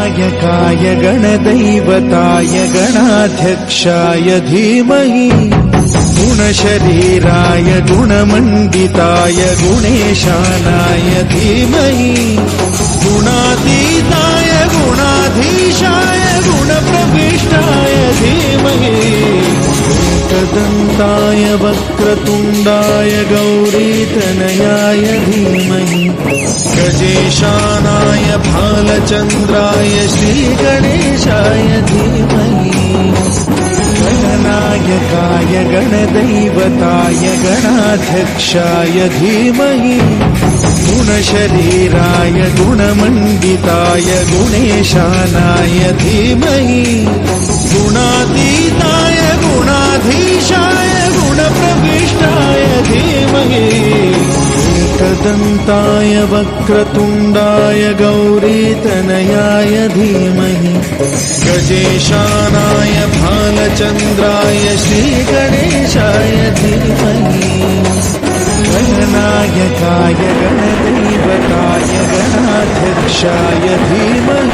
गणनायकाय गणदैवताय गणाध्यक्षाय धीमहि गुणशरीराय गुणमण्डिताय गुणेशानाय धीमहि गुणातीताय गुणाधीशाय गुणप्रविष्टाय धीमहि एकदन्ताय वक्रतुण्डाय गौरीतनयाय धीमहि गजेशानाय भालचन्द्राय श्रीगणेशाय धीमहि गणनायकाय गणदैवताय गणाध्यक्षाय धीमहि गुणशरीराय गुणमण्डिताय गुणेशानाय धीमहि गुणातीताय गुणाधीशाय गुणप्रविष्टाय धीमहि एकदन्ताय वक्रतुण्डाय गौरीतनयाय धीमहि गजेशानाय भालचन्द्राय श्रीगणेशाय धीमहि गणनायकाय गणदैवताय गणाध्यक्षाय धीमहि